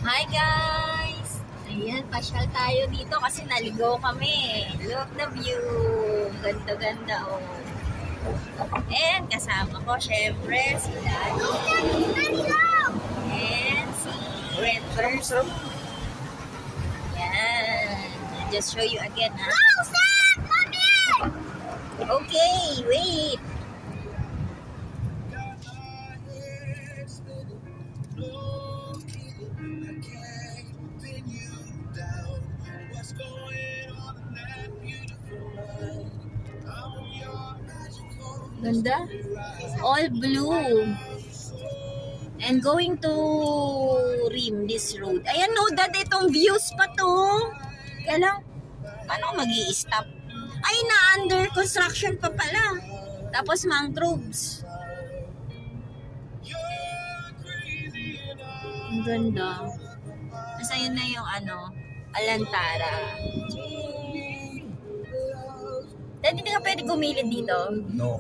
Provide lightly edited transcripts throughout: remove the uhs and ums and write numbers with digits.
Hi guys! Ayan, pasyal tayo dito kasi naligaw kami. Look the view. Ganda-ganda oh. And kasama ko syempre si Daddy. And si Red Person. Ayan. I'll just show you again ha. No, Sam! Mommy! Okay, wait. Ganda. All blue. And going to rim this road. Ayan no, dad, itong views pa to. Kaya lang, paano mag-i-stop? Ay, na under construction pa pala. Tapos mangroves. Ang ganda. Tapos ayun na yung Alantara. Dad, hindi ka pwede gumilid dito? No.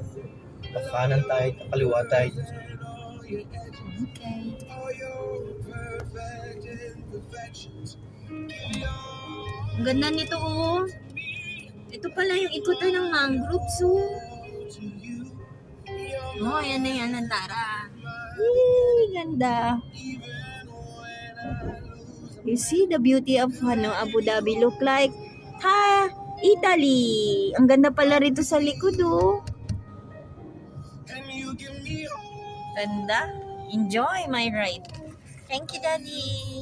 Kanan tayo, kaliwa tayo. Okay. Ang ganda nito oh. Ito pala yung ikutan ng mangroves oh. Oh, ayan na yan, Alantara. Ganda. You see the beauty of Abu Dhabi look like Italy. Ang ganda pala rito sa likod oh. Ganda. Enjoy my ride. Thank you, Daddy.